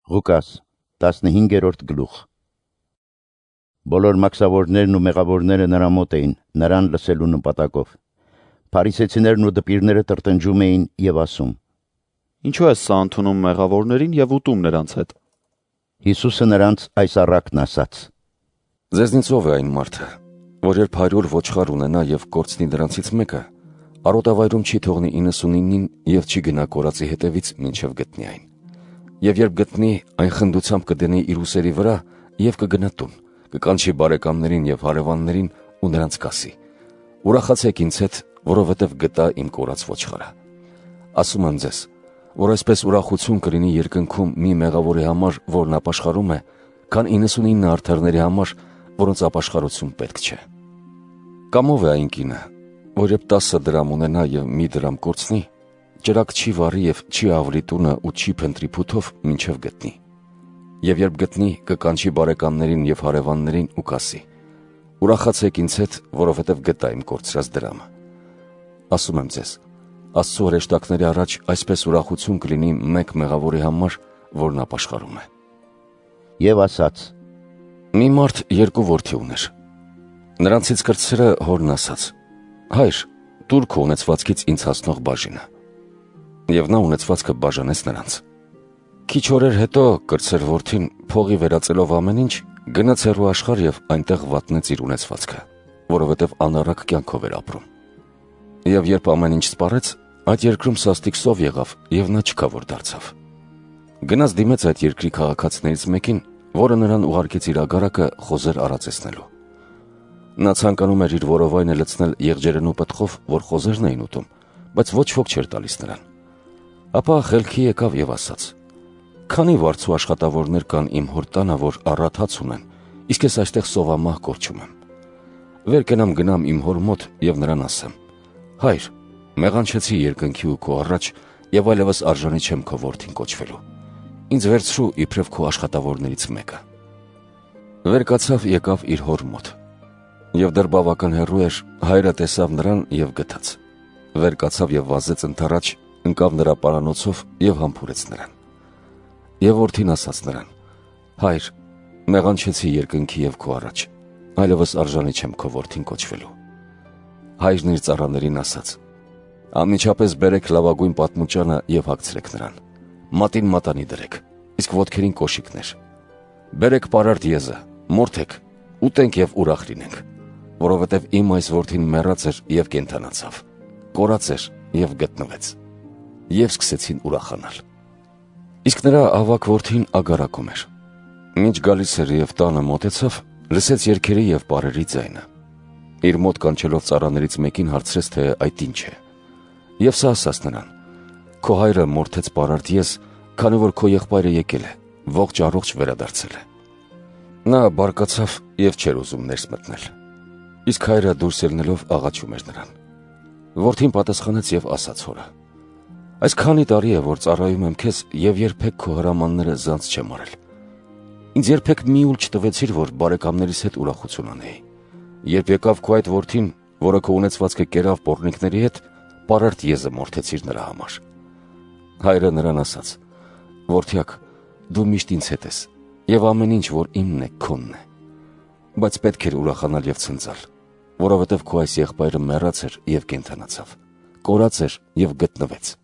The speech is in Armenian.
Ղուկաս 15-րդ գլուխ։ Բոլոր մաքսավորներն ու մեղավորները նրա մոտ էին, նրան լսելու նպատակով։ Փարիսեցիներն ու դպիրները տրտնջում էին եւ ասում. Ինչու ես սա ընդունում մեղավորներին եւ ուտում նրանց հետ։ Հիսուսը նրանց այս առակն ասաց. Ձեզնից ով է այն մարդը, որ երբ 100 ոչխար ունենա եւ կորցնի նրանցից մեկը, արոտավայրում չի թողնի 99-ին եւ չի գնա կորածի հետևից մինչեւ գտնի այն։ Եվ երբ գտնի, այն խնդությամբ կդնի իր ուսերի վրա եւ կգնա տուն, կկանչի բարեկամներին եւ հարևաններին ու նրանց կասի. «Ուրախացեք ինձ հետ, որովհետեւ գտա իմ կորած ոչխարը»։ Ասում եմ ձեզ, որ այսպես ուրախություն կլինի երկնքում մի մեղավորի համար, որն ապաշխարում է, քան 99 արդարների համար, որոնց ապաշխարություն պետք չէ։ Կամ ով է այն կինը, որ երբ 10 դրամ ունենա եւ մի դրամ կորցնի, ճրակ չի վառի եւ չի ավլի տունը ու չի փնտրի փութով մինչև գտնի։ Եվ երբ գտնի, կկանչի բարեկամներին եւ հարևաններին ու կասի. «Ուրախացեք ինձ հետ, որովհետեւ գտա իմ կորցրած դրամը»։ Ասում եմ ձեզ, Աստծո հրեշտակների առաջ այսպես ուրախություն կլինի մեկ մեղավորի համար, որն ապաշխարում է։ Եվ ասաց. Մի մարդ 2 որդի ուներ։ Նրանցից կրտսերը հորն ասաց. «Հայր, տուր քո ունեցվածքից ինձ հասնող բաժինը»։ Եվ նա ունեցվածքը բաժանեց նրանց։ Քիչ օրեր հետո կրտսեր որդին փողի վերածելով ամեն ինչ, գնաց հեռու աշխարհ եւ այնտեղ վատնեց իր ունեցվածքը, որովհետեւ անառակ կյանքով էր ապրում։ Եվ երբ ամեն ինչ սպառեց, այդ երկրում սաստիկ սով եղավ եւ նա չքավոր դարձավ։ Գնաց դիմեց այդ երկրի քաղաքացիներից մեկին, որը նրան ուղարկեց իր ագարակը խոզեր արածեցնելու։ Նա ցանկանում էր իր որովայնը լցնել եղջերենու պտղով, որ խոզերն էին ուտում, բայց ոչ ոք չէր տալիս նրան։ Ապա խելքի եկավ եւ ասաց. «Քանի վարձու աշխատավորներ կան իմ հոր տանը, որ առատ հաց ունեն, իսկ ես այստեղ սովամահ կորչում եմ։ Վեր կենամ գնամ իմ հոր մոտ եւ նրան ասեմ. Հայր, մեղանչեցի երկնքի ու քո առաջ եւ այլևս արժանի չեմ քո որդին կոչվելու։ Ինձ վերցրու իբրև քո աշխատավորներից մեկը»։ Վեր կացավ եկավ իր հոր մոտ։ Եվ դեռ բավական հեռու էր, հայրը տեսավ նրան եւ գթաց։ Վեր կացավ եւ վազեց ընդառաջ, ընկավ նրա պարանոցով եւ համբուրեց նրան։ Եվ որդին ասաց նրան. «Հայր, մեղանչեցի երկնքի եւ քո առաջ, այլևս արժանի չեմ քո որդին կոչվելու»։ Հայրն իր ծառաներին ասաց. «Անմիջապես բերեք լավագույն պատմուճանը եւ հագցրեք նրան, մատին մատանի դրեք, իսկ ոտքերին կոշիկներ։ Բերեք պարարտ եզը, մորթեք, ուտենք եւ ուրախ լինենք, որովհետեւ իմ այս որդին մեռած էր եւ կենդանացավ, կորած էր եւ գտնվեց»։ Եվ սկսեցին ուրախանալ։ Իսկ նրա ավագ որդին ագարակում էր։ Մինչ գալիս էր եւ տանը մոտեցավ, լսեց երգերի եւ պարերի ձայնը։ Իր մոտ կանչելով ծառաներից մեկին հարցրեց, թե այդ ինչ է։ Եվ սա ասաց նրան. «Քո հայրը մորթեց պարարտ ես, քանի որ քո եղբայրը եկել է, ողջ առողջ վերադարձել է»։ Նա բարկացավ եւ չէր ուզում ներս մտնել։ Իսկ հայրը դուրս ելնելով աղաչում էր նրան։ Որդին պատասխանեց եւ ասաց հորը. «Այս քանի տարի է, որ ծառայում եմ քեզ եւ երբեք քո հրամանները զանց չեմ արել։ Ինձ երբեք մի ուլ չտվեցիր, որ բարեկամներիս հետ ուրախություն անեի։ Երբ եկավ քո այդ որդին, որը քո ունեցվածքը կերավ պոռնիկների հետ, պարարտ եզը մորթեցիր նրա համար»։ Հայրը նրան ասաց. «Որդյակ, դու միշտ ինձ հետ ես եւ ամեն ինչ, որ իմն է, քոնն է։ Բայց պետք էր ուրախանալ եւ ցնծալ, որովհետեւ քո այս եղբայրը մեռած էր եւ կենդանացավ, կորած էր եւ գտնվեց»։